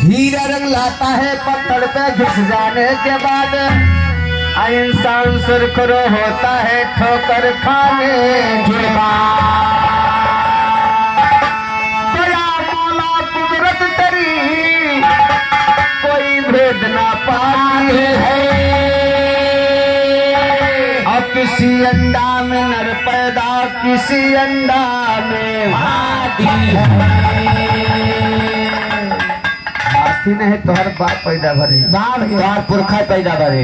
हीरा रंग लाता है पत्थर पे घिस जाने के बाद, इंसान सुरखरो होता है ठोकर खाने के बाद। दया मौला कुदरत तेरी कोई भेद ना पाती है, और किसी अंडा में नर पैदा किसी अंडा में हाथी है। हाथी नहीं तो हर बार पैदा भरे बार पुरखा पैदा करे।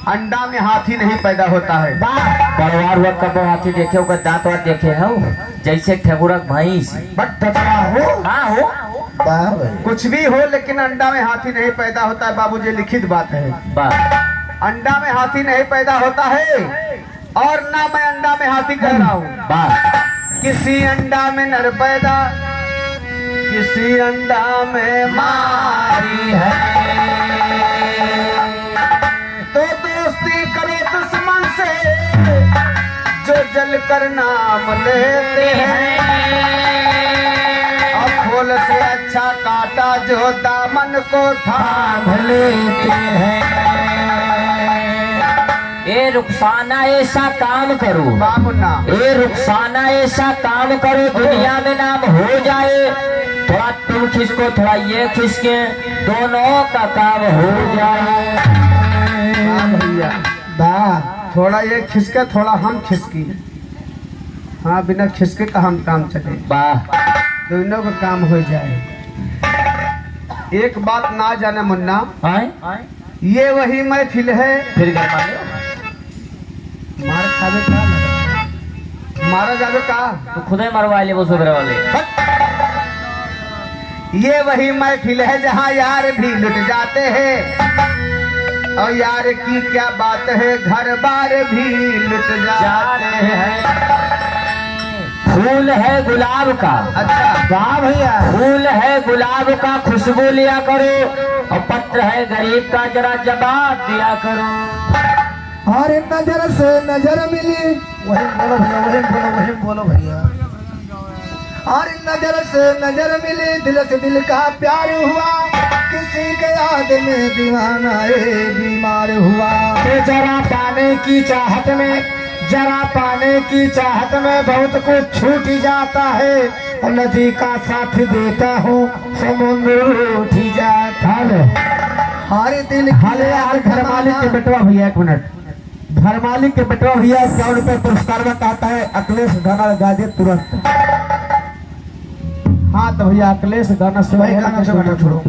अंडा में हाथी नहीं पैदा होता है। परिवार हुआ कब हाथी देखे होगा, दांत वात देखे हो जैसे ठेगुरक भैंस बट हो हाँ हो कुछ भी हो, लेकिन अंडा में हाथी नहीं पैदा होता है बाबूजी, लिखित बात है। अंडा में हाथी नहीं पैदा होता है, और ना मैं अंडा में हाथी कह रहा हूँ। किसी अंडा में नर पैदा किसी अंडा में मारी है, तो दोस्ती करो दुश्मन से जो जल कर नाम लेते हैं, और फूल से अच्छा काटा जो दामन को थाम लेते हैं। ए रुखसाना ऐसा काम करो बामुन्ना, ए रुखसाना ऐसा काम करो दुनिया में नाम हो जाए, थोड़ा तुम खिसको थोड़ा ये खिसके, दोनों का काम हो जाए। भैया थोड़ा ये खिसके थोड़ा हम खिसकी, हाँ बिना खिसके का हम काम चले, दोनों का काम हो जाए। एक बात ना जाने मुन्ना, ये वही महफिल है, फिर मार खावे का मारा जावे का, तो खुद ही मरवा ले वो सुधरे वाले। ये वही महफिल है जहाँ यार भी लुट जाते हैं, और यार की क्या बात है घर बार भी लुट जाते हैं। फूल है गुलाब का, अच्छा वाह भैया, फूल है गुलाब का खुशबू लिया करो, और पत्र है गरीब का जरा जवाब दिया करो। और नजर से नजर मिली, वही बोलो भैया, वही बोलो भैया। और नजर से नजर मिली, दिल से दिल का प्यार हुआ, किसी के याद में दीवाना बीमार हुआ। जरा पाने की चाहत में, जरा पाने की चाहत में बहुत कुछ छूट जाता है, और नदी का साथ देता हूँ समुद्र उठ जाता है। हर दिल हाल घर मालिक के बेटवा भैया, एक मिनट, घर मालिक के बेटवा भैया 100 रुपए पुरस्कार में आता है, अखिलेश गाना लगा दे तुरंत। हाँ तो भैया अखिलेश गाना से छोड़ो।